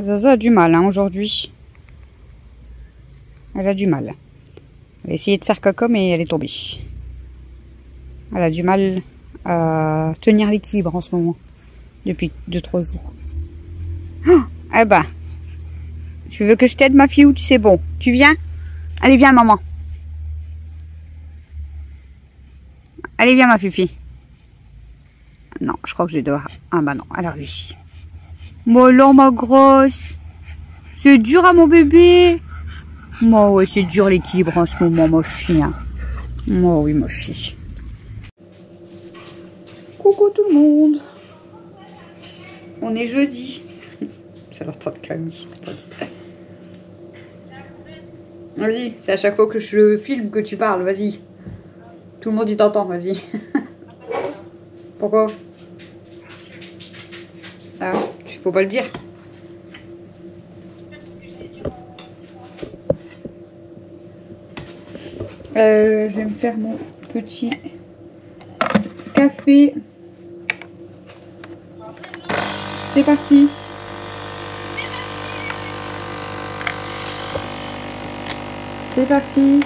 Zaza a du mal hein, aujourd'hui. Elle a du mal. Elle a essayé de faire caca mais elle est tombée. Elle a du mal à tenir l'équilibre en ce moment. Depuis 2-3 jours. Oh, eh ben. Tu veux que je t'aide ma fille ou tu sais bon? Tu viens? Allez viens maman. Allez viens ma fifi. Non, je crois que je vais devoir... Ah bah non, elle a réussi. Bon alors ma grosse. C'est dur à mon bébé. Moi ouais, c'est dur l'équilibre en ce moment ma fille. Hein. Moi oui ma fille. Coucou tout le monde. On est jeudi. C'est leur temps de Camille. Vas-y, c'est à chaque fois que je filme que tu parles, vas-y. Tout le monde y t'entend, vas-y. Pourquoi? Ah, faut pas le dire. Je vais me faire mon petit café. C'est parti. C'est parti.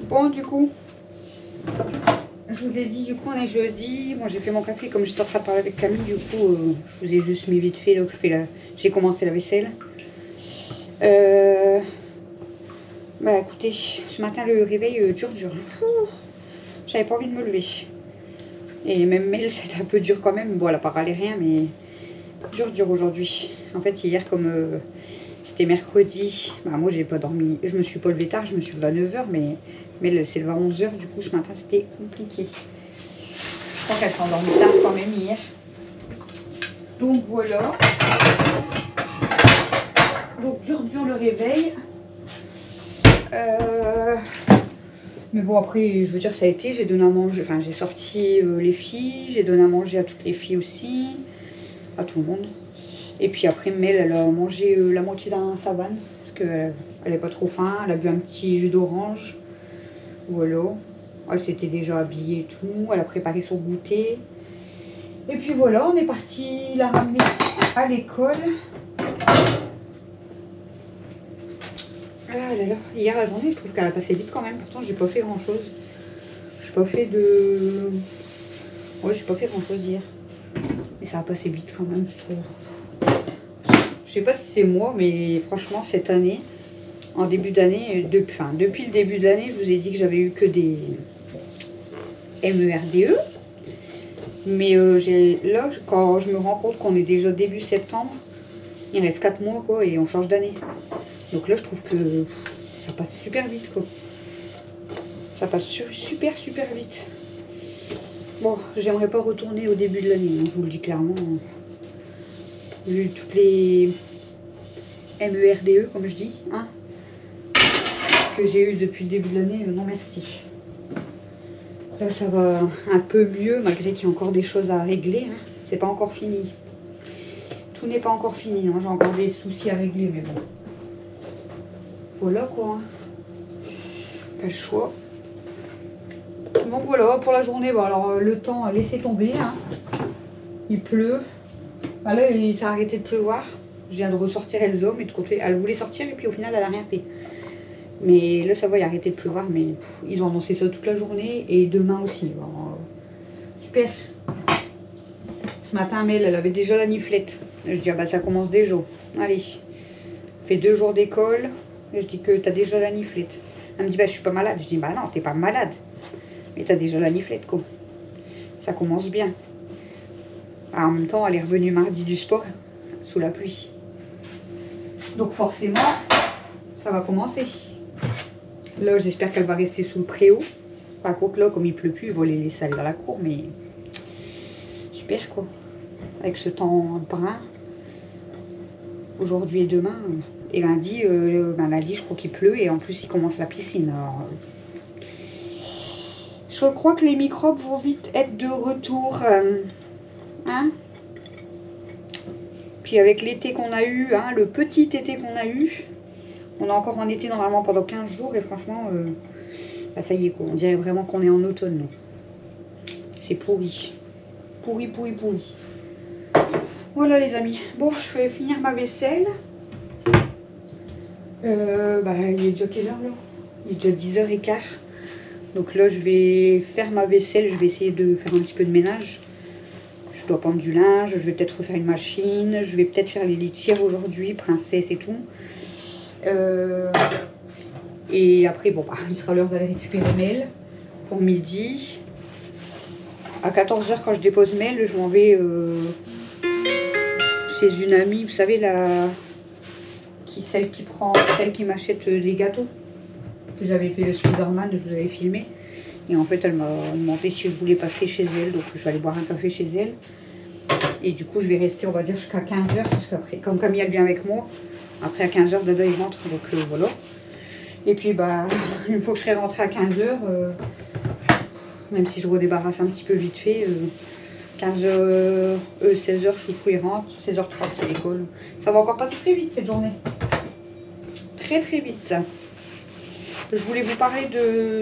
Bon, du coup, je vous ai dit, du coup, on est jeudi. Moi, j'ai fait mon café comme j'étais en train de parler avec Camille. Du coup, je vous ai juste mis vite fait. Donc, j'ai commencé la vaisselle. Bah, écoutez, ce matin, le réveil dur. J'avais pas envie de me lever. Et même Mel, c'était un peu dur quand même. Bon, elle a pas râlé rien, mais dur aujourd'hui. En fait, hier, comme c'était mercredi, bah, moi, j'ai pas dormi. Je me suis pas levée tard, je me suis levée à 9 h, mais elle s'est levée à 11 h. Du coup, ce matin, c'était compliqué. Je crois qu'elle s'est endormie tard quand même hier. Donc, voilà. Donc, dur le réveil. Mais bon, après, je veux dire, ça a été. J'ai donné à manger. Enfin, j'ai sorti les filles. J'ai donné à manger à toutes les filles aussi. À tout le monde. Et puis après, Mel, elle a mangé la moitié d'un savane. Parce qu'elle n'avait pas trop faim. Elle a bu un petit jus d'orange. Voilà. Elle s'était déjà habillée et tout. Elle a préparé son goûter. Et puis voilà, on est parti la ramener à l'école. Ah là là, hier la journée, je trouve qu'elle a passé vite quand même. Pourtant, j'ai pas fait grand chose. J'ai pas fait de... Ouais, j'ai pas fait grand chose hier. Mais ça a passé vite quand même, je trouve. Je sais pas si c'est moi, mais franchement, cette année, en début d'année, depuis le début de l'année, je vous ai dit que j'avais eu que des MERDE. Mais là, quand je me rends compte qu'on est déjà début septembre, il reste 4 mois quoi, et on change d'année. Donc là, je trouve que ça passe super vite, quoi. Ça passe super vite. Bon, j'aimerais pas retourner au début de l'année, hein, je vous le dis clairement. Vu toutes les MERDE, comme je dis, hein, que j'ai eu depuis le début de l'année, non merci. Là, ça va un peu mieux, malgré qu'il y a encore des choses à régler. Hein. C'est pas encore fini. Tout n'est pas encore fini. Hein. J'ai encore des soucis à régler, mais bon. Voilà quoi. Pas le choix. Donc voilà, pour la journée, bon, alors le temps a laissé tomber. Hein. Il pleut. Ah, là, il s'est arrêté de pleuvoir. Je viens de ressortir Elsa, mais de côté, elle voulait sortir et puis au final, elle a rien fait. Mais là, ça va, il a arrêté de pleuvoir. Mais ils ont annoncé ça toute la journée et demain aussi. Bon, super. Ce matin, Mel, elle avait déjà la niflette. Je dis, ah bah ça commence déjà. Allez, fait 2 jours d'école. Je dis que t'as déjà la niflette. Elle me dit, bah je suis pas malade. Je dis, bah non, t'es pas malade. Mais t'as déjà la niflette, quoi. Ça commence bien. En même temps, elle est revenue mardi du sport, sous la pluie. Donc forcément, ça va commencer. Là, j'espère qu'elle va rester sous le préau. Par contre, là, comme il pleut plus, ils vont les laisser aller dans la cour, mais super quoi. Avec ce temps brun, aujourd'hui et demain. Et lundi, lundi, je crois qu'il pleut et en plus, il commence la piscine. Alors, je crois que les microbes vont vite être de retour. Hein? Puis avec l'été qu'on a eu, hein, le petit été qu'on a eu, on a encore en été normalement pendant 15 jours et franchement, bah, ça y est quoi, on dirait vraiment qu'on est en automne. C'est pourri. Pourri, pourri, pourri. Voilà les amis. Bon, je vais finir ma vaisselle. Bah, il est déjà quelle heure là? Il est déjà 10h15. Donc là, je vais faire ma vaisselle. Je vais essayer de faire un petit peu de ménage. Je dois prendre du linge. Je vais peut-être refaire une machine. Je vais peut-être faire les litières aujourd'hui, princesse et tout. Et après, bon, bah, il sera l'heure d'aller récupérer Mel pour midi. À 14h, quand je dépose Mel, je m'en vais chez une amie, vous savez, celle qui m'achète les gâteaux. Que j'avais fait le Spider-Man, je vous avais filmé. Et en fait, elle m'a demandé si je voulais passer chez elle. Donc, je vais aller boire un café chez elle. Et du coup, je vais rester, on va dire, jusqu'à 15h. Parce qu'après, comme Camille, elle vient avec moi. Après, à 15h, Dada, il rentre. Donc, voilà. Et puis, bah, une fois que je serai rentrée à 15h, même si je redébarrasse un petit peu vite fait, 15h, 16h, chouchou, il rentre. 16h30, c'est l'école. Ça va encore passer très vite, cette journée. Très, très vite. Je voulais vous parler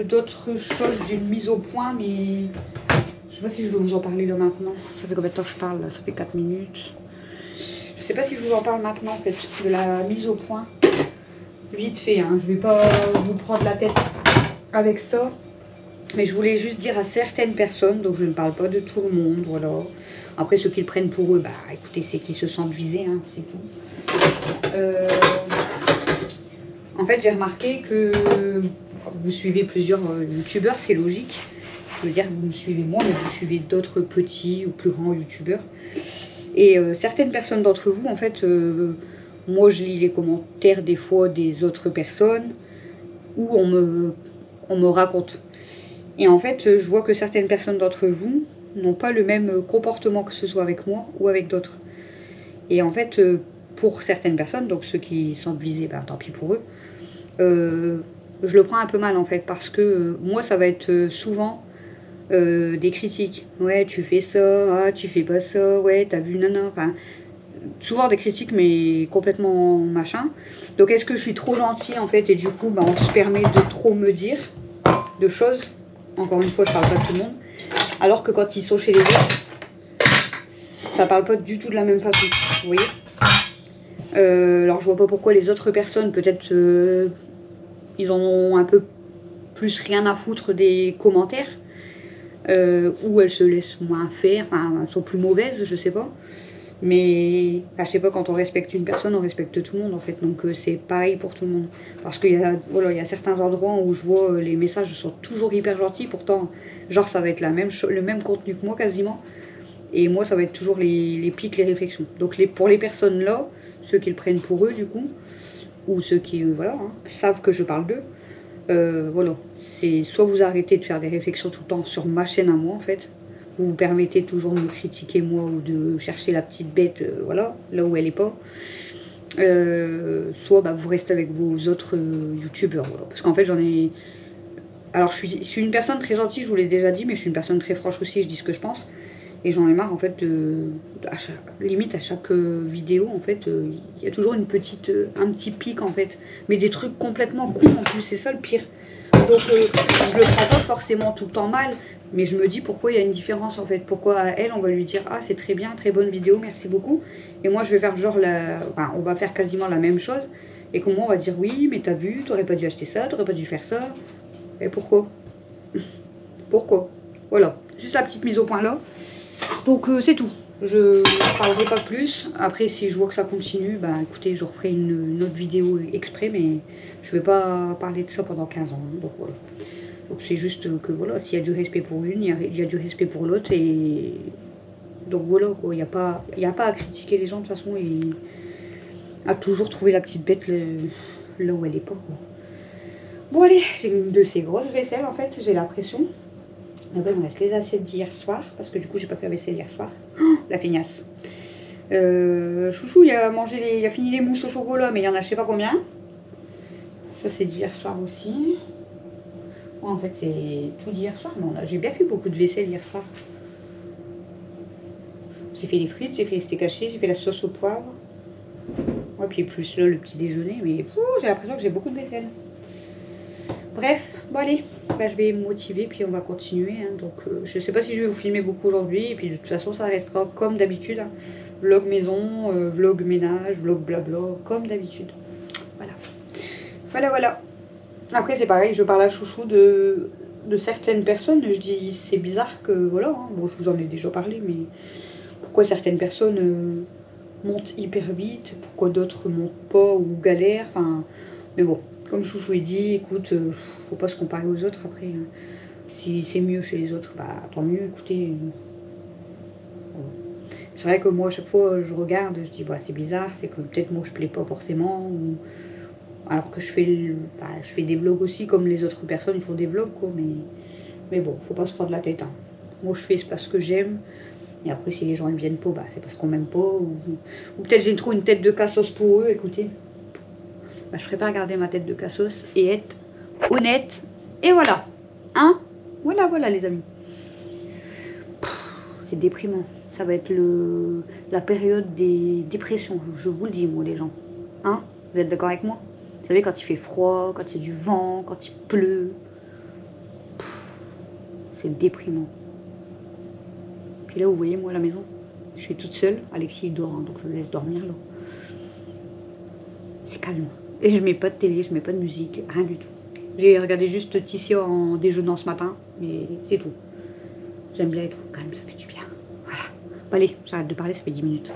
d'autres choses, d'une mise au point, mais je sais pas si je vais vous en parler là maintenant. Ça fait combien de temps que je parle là? Ça fait 4 minutes. Je sais pas si je vous en parle maintenant en fait, de la mise au point. Vite fait, hein. Je vais pas vous prendre la tête avec ça. Mais je voulais juste dire à certaines personnes, donc je ne parle pas de tout le monde, voilà. Après ceux qui le prennent pour eux, bah écoutez, c'est qu'ils se sentent visés, hein, c'est tout. En fait, j'ai remarqué que vous suivez plusieurs youtubeurs, c'est logique. Je veux dire, vous me suivez moi, mais vous suivez d'autres petits ou plus grands youtubeurs. Et certaines personnes d'entre vous, en fait, moi je lis les commentaires des fois des autres personnes où on me raconte. Et en fait, je vois que certaines personnes d'entre vous n'ont pas le même comportement que ce soit avec moi ou avec d'autres. Et en fait, pour certaines personnes, donc ceux qui sont visés, ben, tant pis pour eux, je le prends un peu mal en fait, parce que moi ça va être souvent des critiques. Ouais, tu fais ça, ah, tu fais pas ça, ouais, t'as vu, nana, enfin, souvent des critiques mais complètement machin. Donc est-ce que je suis trop gentille en fait, et du coup bah, on se permet de trop me dire de choses. Encore une fois, je parle pas de tout le monde, alors que quand ils sont chez les autres, ça parle pas du tout de la même façon, vous voyez. Alors je vois pas pourquoi les autres personnes, peut-être ils en ont un peu plus rien à foutre des commentaires, ou elles se laissent moins faire, enfin elles sont plus mauvaises, je sais pas. Mais enfin, je sais pas, quand on respecte une personne, on respecte tout le monde en fait, donc c'est pareil pour tout le monde. Parce qu'il y a, voilà, il y a certains endroits où je vois les messages sont toujours hyper gentils, pourtant genre ça va être le même contenu que moi quasiment. Et moi ça va être toujours les pics, les réflexions. Donc pour les personnes là, ceux qui le prennent pour eux du coup, ou ceux qui voilà, hein, savent que je parle d'eux, voilà, c'est soit vous arrêtez de faire des réflexions tout le temps sur ma chaîne à moi en fait, vous vous permettez toujours de me critiquer moi ou de chercher la petite bête, voilà, là où elle est pas, soit bah, vous restez avec vos autres youtubeurs, voilà. Parce qu'en fait j'en ai, alors je suis une personne très gentille, je vous l'ai déjà dit, mais je suis une personne très franche aussi, je dis ce que je pense. Et j'en ai marre en fait, limite à chaque vidéo en fait, il y a toujours un petit pic en fait. Mais des trucs complètement cons en plus, c'est ça le pire. Donc je le prends pas forcément tout le temps mal, mais je me dis pourquoi il y a une différence en fait. Pourquoi à elle on va lui dire ah c'est très bien, très bonne vidéo, merci beaucoup. Et moi je vais faire genre, enfin, on va faire quasiment la même chose. Et que moi on va dire oui mais t'as vu, t'aurais pas dû acheter ça, t'aurais pas dû faire ça. Et pourquoi? Pourquoi? Voilà, juste la petite mise au point là. Donc c'est tout, je ne parlerai pas plus. Après si je vois que ça continue, bah écoutez, je referai une autre vidéo exprès, mais je vais pas parler de ça pendant 15 ans, hein, donc voilà. Donc c'est juste que voilà, s'il y a du respect pour une, il y a du respect pour l'autre, et Donc voilà, quoi. Il n'y a pas à critiquer les gens de toute façon et à toujours trouver la petite bête là où elle est pas, quoi. Bon allez, j'ai une de ces grosses vaisselles en fait, j'ai la pression. Donc il me reste les assiettes d'hier soir, parce que du coup j'ai pas fait la vaisselle hier soir. Oh, la feignasse. Chouchou il a fini les mousses au chocolat, mais il y en a je sais pas combien. Ça c'est d'hier soir aussi. Ouais, en fait c'est tout d'hier soir, mais j'ai bien fait beaucoup de vaisselle hier soir. J'ai fait les frites, j'ai fait les steaks hachés, j'ai fait la sauce au poivre. Ouais, puis plus là le petit déjeuner, mais j'ai l'impression que j'ai beaucoup de vaisselle. Bref, bon allez, là, je vais me motiver puis on va continuer. Hein. Donc je sais pas si je vais vous filmer beaucoup aujourd'hui et puis de toute façon ça restera comme d'habitude. Hein. Vlog maison, vlog ménage, vlog blabla, comme d'habitude. Voilà. Voilà. Après c'est pareil, je parle à Chouchou de certaines personnes. Je dis c'est bizarre que voilà, hein. Bon je vous en ai déjà parlé, mais pourquoi certaines personnes montent hyper vite, pourquoi d'autres montent pas ou galèrent, enfin mais bon. Comme Chouchou dit, écoute, faut pas se comparer aux autres après. Hein. Si c'est mieux chez les autres, bah tant mieux, écoutez. C'est vrai que moi, à chaque fois, je regarde, je dis, bah c'est bizarre, c'est que peut-être moi je plais pas forcément. Ou... Alors que je fais des vlogs aussi, comme les autres personnes, ils font des vlogs, quoi. Mais bon, faut pas se prendre la tête. Hein. Moi, je fais parce que j'aime. Et après, si les gens ne viennent pas, bah, c'est parce qu'on m'aime pas. Ou peut-être j'ai trop une tête de cassos pour eux, écoutez. Bah, je préfère garder ma tête de cassos et être honnête. Et voilà. Hein? Voilà les amis. C'est déprimant. Ça va être la période des dépressions. Je vous le dis, moi, les gens. Hein? Vous êtes d'accord avec moi? Vous savez, quand il fait froid, quand il y a du vent, quand il pleut. C'est déprimant. Puis là, vous voyez, moi, à la maison, je suis toute seule. Alexis, il dort, hein, donc je le laisse dormir, là. C'est calme. Et je mets pas de télé, je mets pas de musique, rien du tout. J'ai regardé juste Tissia en déjeunant ce matin, mais c'est tout. J'aime bien être calme, ça fait du bien. Voilà. Bon, allez, j'arrête de parler, ça fait 10 minutes.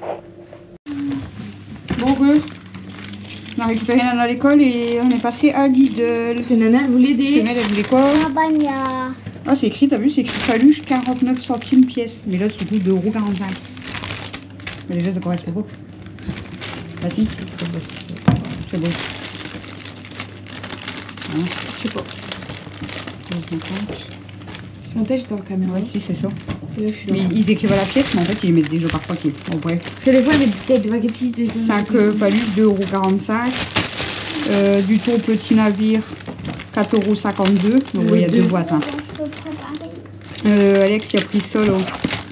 Bon, on a récupéré Nana à l'école et on est passé à Lidl. Que Nana voulait des... Elle voulait quoi? Ah, c'est écrit, t'as vu, c'est écrit Faluche 49 centimes pièce. Mais là, c'est tout 2,45 €. Mais déjà, ça correspond pas. Ah si, c'est beau. Ah, je sais pas. 2,50. Montage, j'étais en caméra. Ouais, si, c'est ça. Là, je suis Mais ils écrivent à la pièce, mais en fait, ils mettent déjà par paquet. Bon, bref. Parce que des fois, il y a des baguettes des 5 paluches, 2,45 €. Du thon petit navire, 4,52 €. Donc, il y a deux boîtes. Hein. Alex, il a pris ça, là.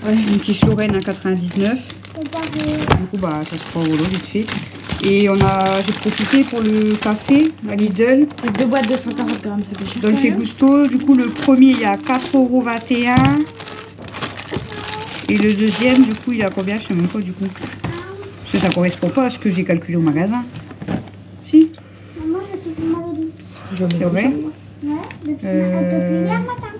Ouais, une quiche Lorraine à 99. Du coup, bah, ça se prend au lot vite fait. Et j'ai profité pour le café à Lidl. Et 2 boîtes de 140 grammes, ça fait cher. Dolce Gusto, du coup, le premier, il y a 4,21 €. Et le deuxième, du coup, il a combien? Je sais même pas, du coup. Parce que ça correspond pas à ce que j'ai calculé au magasin. Si? Maman, j'ai toujours mal au dos. C'est vrai? Ouais, depuis hier matin.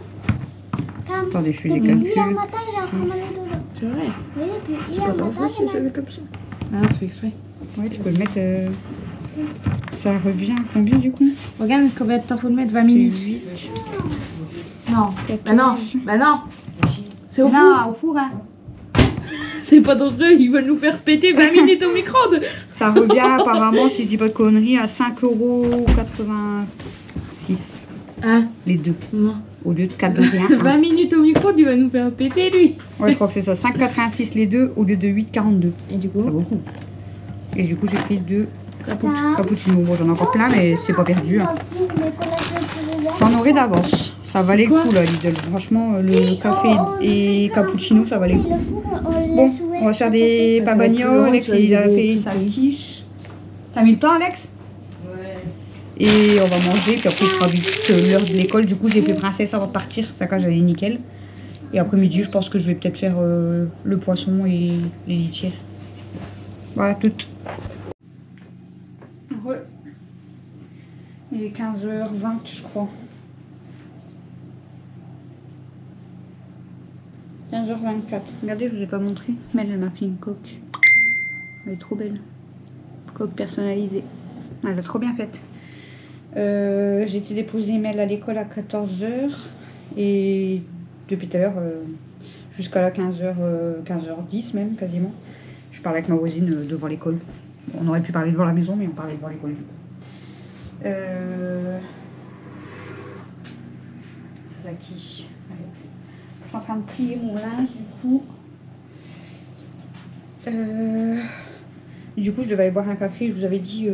Attendez, je fais des Depuis calculs. hier matin, j'ai encore mal au dos. C'est vrai. Oui, depuis C'est hier pas matin, dangereux si j'ai ça mal. fait comme ça. Ah non, c'est fait exprès. Ouais, tu peux le mettre. Ça revient à combien du coup? Regarde combien de temps faut le mettre, 20 minutes. 8. Non. Bah non. Bah non. C'est au four. Non, au four, hein. C'est pas dangereux, ils veulent nous faire péter 20 minutes au micro-ondes. Ça revient apparemment, si je dis pas de conneries, à 5,86 €. Hein? Les deux. Non. Au lieu de 4,21 €. 20 minutes au micro-ondes, il va nous faire péter lui. Ouais, je crois que c'est ça. 5,86 les deux au lieu de 8,42. Et du C'est coup, beaucoup. Et du coup, j'ai pris 2 cappuccino. Bon, j'en ai encore plein, mais c'est pas perdu. Hein. J'en aurai d'avance. Ça valait le coup là, Lidl. Franchement, le café et cappuccino, ça valait le coup. Bon, on va faire des pabagnoles. Alex, il a fait sa quiche. T'as mis le temps, Alex? ouais. Et on va manger. Puis après, il sera vite l'heure de l'école. Du coup, j'ai fait princesse avant de partir. Ça, quand j'allais nickel. Et après-midi, je pense que je vais peut-être faire le poisson et les litières. Voilà, tout. Ouais. Il est 15h20, je crois. 15h24. Regardez, je vous ai pas montré. Mais elle m'a fait une coque. Elle est trop belle. Coque personnalisée. Elle a trop bien faite. J'ai été déposer Mel à l'école à 14h. Et depuis tout à l'heure, jusqu'à la 15h, 15h10 même quasiment. Je parlais avec ma voisine devant l'école. On aurait pu parler devant la maison, mais on parlait devant l'école du coup. Ça c'est à qui? Alex. Je suis en train de plier mon linge du coup. Du coup, je devais aller boire un café. Je vous avais dit,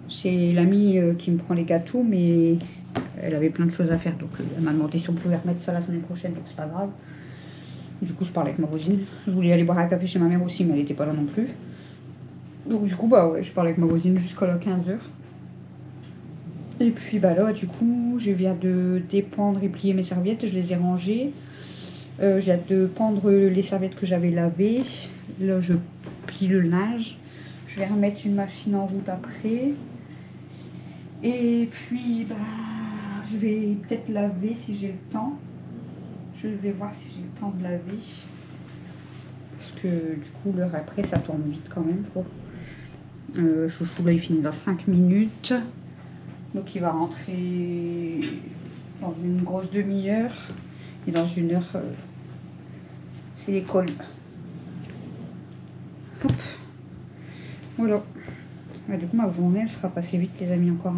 c'est l'amie qui me prend les gâteaux, mais elle avait plein de choses à faire. Donc, elle m'a demandé si on pouvait remettre ça la semaine prochaine, donc c'est pas grave. Du coup, je parlais avec ma voisine. Je voulais aller boire un café chez ma mère aussi, mais elle n'était pas là non plus. Donc, du coup, bah ouais, je parlais avec ma voisine jusqu'à la 15h. Et puis, bah là, du coup, je viens de dépendre et plier mes serviettes. Je les ai rangées. Je viens de pendre les serviettes que j'avais lavées. Là, je plie le linge. Je vais remettre une machine en route après. Et puis, bah, je vais peut-être laver si j'ai le temps. Je vais voir si j'ai le temps de laver. Parce que du coup, l'heure après, ça tourne vite quand même. Chouchou, là, il finit dans 5 minutes. Donc, il va rentrer dans une grosse demi-heure. Et dans une heure, c'est l'école. Hop. Voilà. Bah, du coup, ma journée, elle sera passée vite, les amis, encore.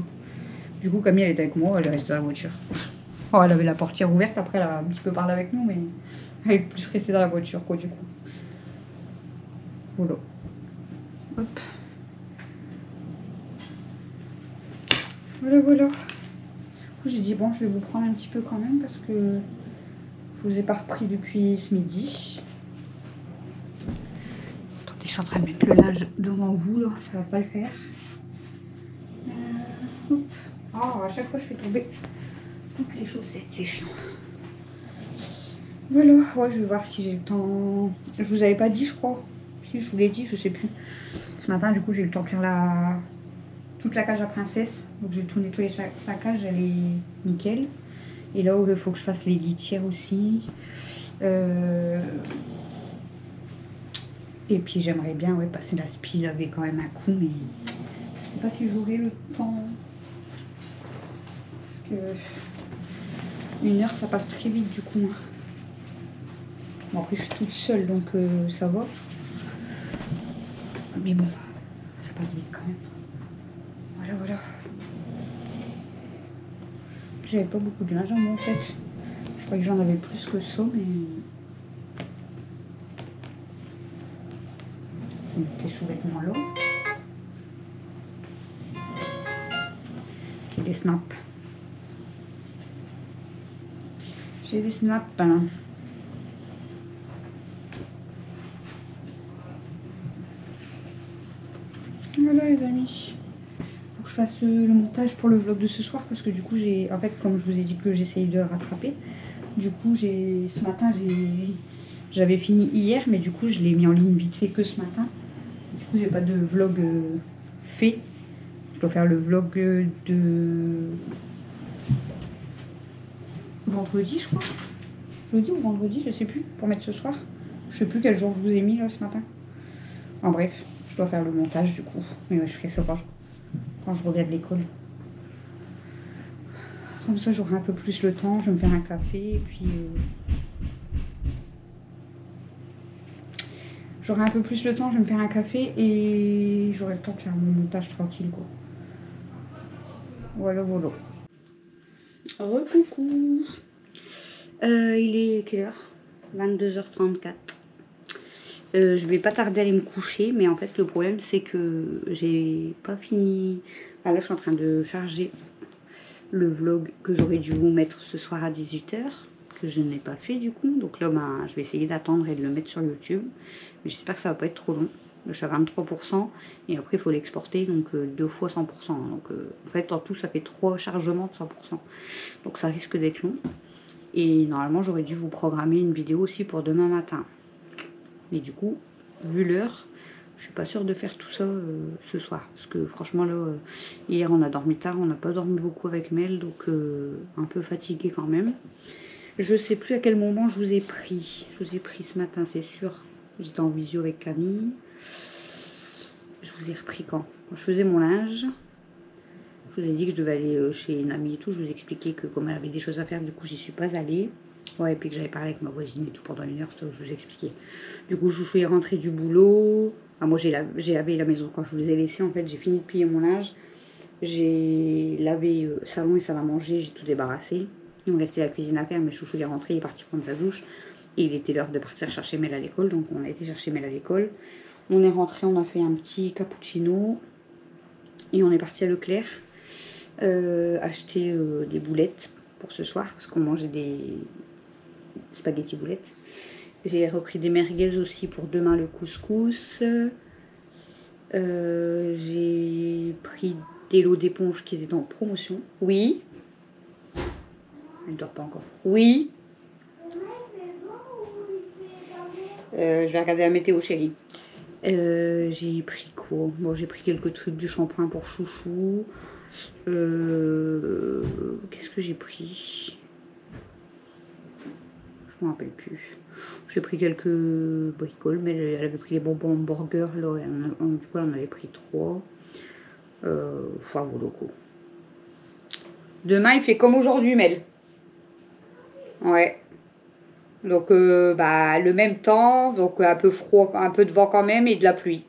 Du coup, Camille, elle était avec moi, elle est restée dans la voiture. Oh, elle avait la portière ouverte, après, elle a un petit peu parlé avec nous, mais elle est plus restée dans la voiture, quoi, du coup. Voilà. Hop. Voilà, voilà. J'ai dit, bon, je vais vous prendre un petit peu quand même, parce que je vous ai pas repris depuis ce midi. Attendez, je suis en train de mettre le linge devant vous, là, ça va pas le faire. Hop. Oh, à chaque fois, je fais tomber toutes les chaussettes, c'est chiant. Voilà, ouais, je vais voir si j'ai le temps. Je vous avais pas dit, je crois. Si, je vous l'ai dit, je sais plus. Ce matin, du coup, j'ai eu le temps de faire toute la cage à princesse. Donc, j'ai tout nettoyé, sa cage, elle est nickel. Et là, il faut que je fasse les litières aussi. Et puis, j'aimerais bien passer la spie, laver quand même un coup, mais je sais pas si j'aurai le temps. Parce que 1 heure, ça passe très vite, du coup. Bon, après, je suis toute seule, donc ça va. Mais bon, ça passe vite quand même. Voilà, voilà. J'avais pas beaucoup de linge, moi, en fait. Je crois que j'en avais plus que ça, mais... Je vais mettre les sous-vêtements là. J'ai des snaps. J'ai des snaps, hein. Voilà les amis, faut que je fasse le montage pour le vlog de ce soir parce que du coup j'ai, en fait comme je vous ai dit que j'essaye de rattraper, du coup ce matin j'avais fini hier mais du coup je l'ai mis en ligne vite fait que ce matin. Du coup j'ai pas de vlog fait, je dois faire le vlog de vendredi je crois, jeudi ou vendredi je sais plus, pour mettre ce soir. Je sais plus quel jour je vous ai mis là ce matin. En bref. Je dois faire le montage du coup, mais ouais, je ferai ça quand je reviens de l'école. Comme ça j'aurai un peu plus le temps, je vais me faire un café et puis j'aurai un peu plus le temps, je vais me faire un café et j'aurai le temps de faire mon montage tranquille quoi. Voilà voilà. Recoucou. Il est quelle heure? 22h34. Je vais pas tarder à aller me coucher, mais en fait le problème c'est que j'ai pas fini. Enfin, là je suis en train de charger le vlog que j'aurais dû vous mettre ce soir à 18h, que je n'ai pas fait du coup. Donc là je vais essayer d'attendre et de le mettre sur YouTube. Mais j'espère que ça va pas être trop long. Là, je suis à 23% et après il faut l'exporter, donc 2 fois 100%. Donc en fait en tout ça fait 3 chargements de 100%. Donc ça risque d'être long. Et normalement j'aurais dû vous programmer une vidéo aussi pour demain matin. Mais du coup, vu l'heure, je suis pas sûre de faire tout ça ce soir. Parce que franchement, là, hier on a dormi tard, on n'a pas dormi beaucoup avec Mel, donc un peu fatiguée quand même. Je sais plus à quel moment je vous ai pris. Je vous ai pris ce matin, c'est sûr. J'étais en visio avec Camille. Je vous ai repris quand je faisais mon linge. Je vous ai dit que je devais aller chez une amie et tout. Je vous ai expliqué que comme elle avait des choses à faire, du coup, j'y suis pas allée. Ouais, et puis que j'avais parlé avec ma voisine et tout pendant 1 heure, c'est ça que je vous expliquais. Du coup, Chouchou est rentré du boulot. Ah, moi, j'ai lavé la maison quand je vous ai laissé. En fait, j'ai fini de plier mon linge. J'ai lavé salon et salle à manger, j'ai tout débarrassé. Il me restait la cuisine à faire, mais Chouchou il est rentré, il est parti prendre sa douche. Et il était l'heure de partir chercher Mel à l'école, donc on a été chercher Mel à l'école. On est rentré, on a fait un petit cappuccino. Et on est parti à Leclerc acheter des boulettes pour ce soir, parce qu'on mangeait des spaghettis boulettes. J'ai repris des merguez aussi pour demain, le couscous. J'ai pris des lots d'éponges qui étaient en promotion. Oui. Elle ne dort pas encore. Oui. Je vais regarder la météo, chérie. J'ai pris quoi? Bon, j'ai pris quelques trucs, du shampoing pour Chouchou. Qu'est-ce que j'ai pris? Je me rappelle plus. J'ai pris quelques bricoles, mais elle avait pris les bonbons hamburger. Là, du coup, elle en avait pris 3. Enfin, voilà quoi. Demain, il fait comme aujourd'hui, Mel. Ouais. Donc, bah, le même temps, donc un peu froid, un peu de vent quand même et de la pluie.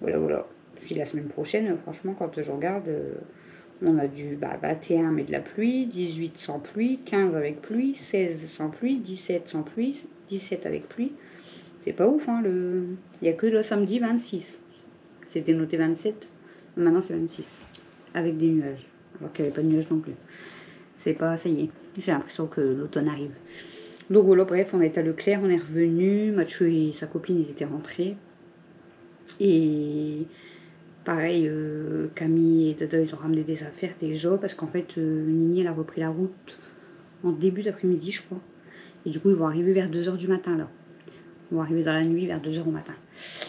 Voilà, voilà. Puis la semaine prochaine, franchement, quand je regarde, on a du 21 mais de la pluie, 18 sans pluie, 15 avec pluie, 16 sans pluie, 17 sans pluie, 17 avec pluie. C'est pas ouf, hein, il n'y a que le samedi 26. C'était noté 27, maintenant c'est 26. Avec des nuages, alors qu'il n'y avait pas de nuages non plus. C'est pas, ça y est, j'ai l'impression que l'automne arrive. Donc voilà, bref, on est à Leclerc, on est revenu. Mathieu et sa copine, ils étaient rentrés. Et pareil, Camille et Dada, ils ont ramené des affaires déjà, parce qu'en fait, Nini, elle a repris la route en début d'après-midi, je crois. Et du coup, ils vont arriver vers 2 h du matin, là. Ils vont arriver dans la nuit vers 2 h au matin.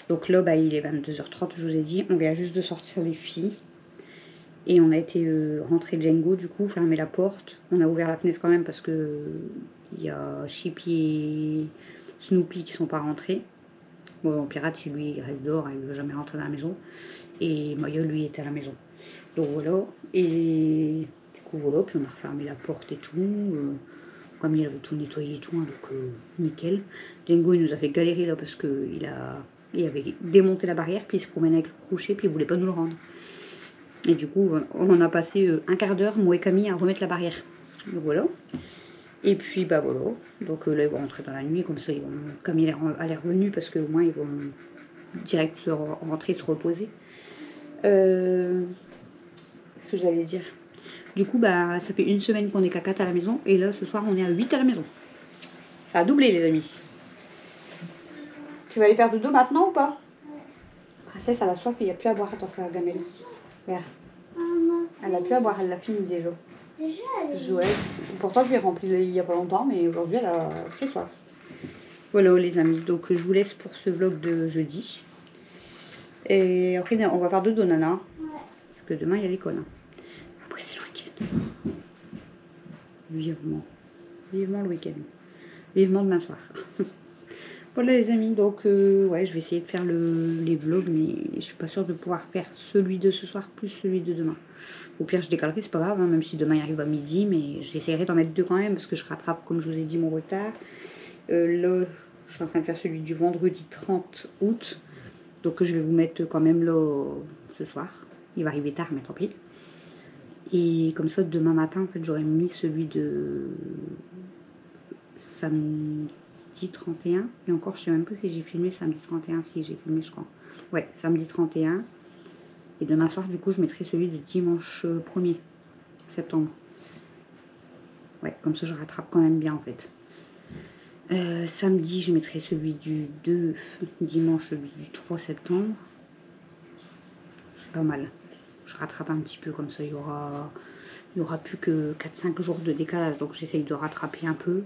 Donc là, bah, il est 22 h 30, je vous ai dit. On vient juste de sortir les filles. Et on a été rentrer Django, du coup, fermer la porte. On a ouvert la fenêtre quand même parce que il y a Chippy et Snoopy qui sont pas rentrés. Bon, Pirate, lui, il reste dehors, il ne veut jamais rentrer dans la maison. Et Maya, lui, était à la maison. Donc voilà. Et du coup, voilà. Puis on a refermé la porte et tout. Comme il avait tout nettoyé et tout, hein, donc nickel. Django, il nous a fait galérer là parce qu'il avait démonté la barrière, puis il se promenait avec le crochet, puis il voulait pas nous le rendre. Et du coup, on a passé un quart d'heure, moi et Camille, à remettre la barrière. Donc voilà. Et puis, bah voilà. Donc là, ils vont rentrer dans la nuit, comme ça, Camille a l'air venue, parce qu'au moins, ils vont direct se rentrer, se reposer. Ce que j'allais dire. Du coup, bah, ça fait 1 semaine qu'on est qu'à 4 à la maison, et là, ce soir, on est à 8 à la maison. Ça a doublé, les amis. Tu vas aller faire dodo maintenant ou pas? Princesse, elle a soif, il n'y a plus à boire. Attends, ça va gamelle. Regarde. Elle a plus à boire, elle l'a fini déjà. Ouais. Pourtant, je l'ai rempli il n'y a pas longtemps, mais aujourd'hui, elle a très soif. Voilà, les amis. Donc, je vous laisse pour ce vlog de jeudi. Et après, on va faire dodo, nana. Ouais. Parce que demain, il y a l'école. Hein. Après, c'est le week-end. Vivement. Vivement le week-end. Vivement demain soir. Voilà les amis, donc ouais, je vais essayer de faire les vlogs, mais je suis pas sûre de pouvoir faire celui de ce soir plus celui de demain. Au pire, je décalerai, c'est pas grave, hein, même si demain il arrive à midi, mais j'essaierai d'en mettre 2 quand même, parce que je rattrape, comme je vous ai dit, mon retard. Là, je suis en train de faire celui du vendredi 30 août, donc je vais vous mettre quand même là ce soir. Il va arriver tard, mais tant pis. Et comme ça, demain matin, en fait, j'aurais mis celui de samedi 31, et encore je sais même pas si j'ai filmé samedi 31, si j'ai filmé je crois. Ouais, samedi 31. Et demain soir du coup je mettrai celui de dimanche 1er septembre. Ouais, comme ça je rattrape quand même bien en fait. Samedi je mettrai celui du 2, dimanche celui du 3 septembre. C'est pas mal. Je rattrape un petit peu comme ça, il y aura plus que 4-5 jours de décalage, donc j'essaye de rattraper un peu.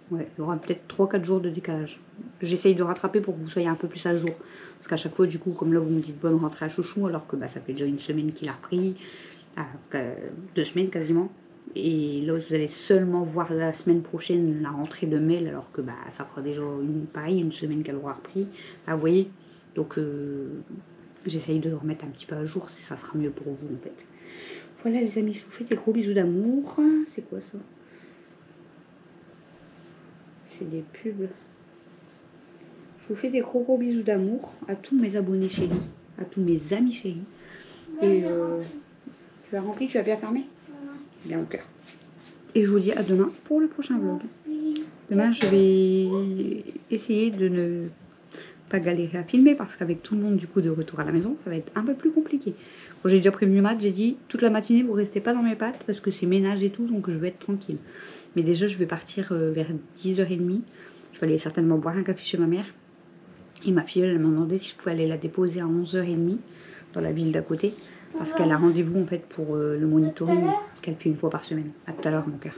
Ouais, il y aura peut-être 3-4 jours de décalage. J'essaye de rattraper pour que vous soyez un peu plus à jour. Parce qu'à chaque fois, du coup, comme là, vous me dites bonne rentrée à Chouchou, alors que bah, ça fait déjà 1 semaine qu'il a repris. 2 semaines quasiment. Et là, vous allez seulement voir la semaine prochaine la rentrée de Mel, alors que bah, ça fera déjà pareil, 1 semaine qu'elle aura repris. Ah, vous voyez. Donc, j'essaye de remettre un petit peu à jour, si ça sera mieux pour vous, en fait. Voilà les amis, je vous fais des gros bisous d'amour. C'est quoi ça? C'est des pubs. Je vous fais des gros bisous d'amour à tous mes abonnés chéris, à tous mes amis chéris. Et tu as rempli, tu as bien fermé? C'est bien au cœur. Et je vous dis à demain pour le prochain vlog. Demain, je vais essayer de ne pas galérer à filmer parce qu'avec tout le monde du coup de retour à la maison, ça va être un peu plus compliqué. Bon, j'ai déjà prévenu Matt, j'ai dit toute la matinée vous restez pas dans mes pattes parce que c'est ménage et tout, donc je vais être tranquille. Mais déjà, je vais partir vers 10h30. Je vais aller certainement boire un café chez ma mère. Et ma fille, elle m'a demandé si je pouvais aller la déposer à 11h30 dans la ville d'à côté. Parce qu'elle a rendez-vous en fait pour le monitoring qu'elle fait une fois par semaine. À tout à l'heure, mon cœur.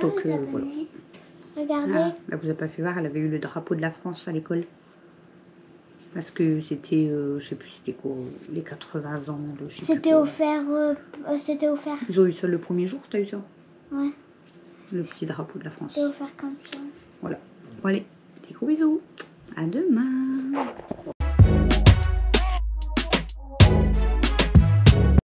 Donc voilà. Regardez. Ah, là, vous n'avez pas pu voir, elle avait eu le drapeau de la France à l'école. Parce que c'était, je sais plus c'était quoi, les 80 ans. C'était offert. C'était offert. Ils ont eu ça le premier jour, t'as eu ça? Ouais. Le petit drapeau de la France. C'était offert comme ça. Voilà. Bon allez, des gros bisous. À demain.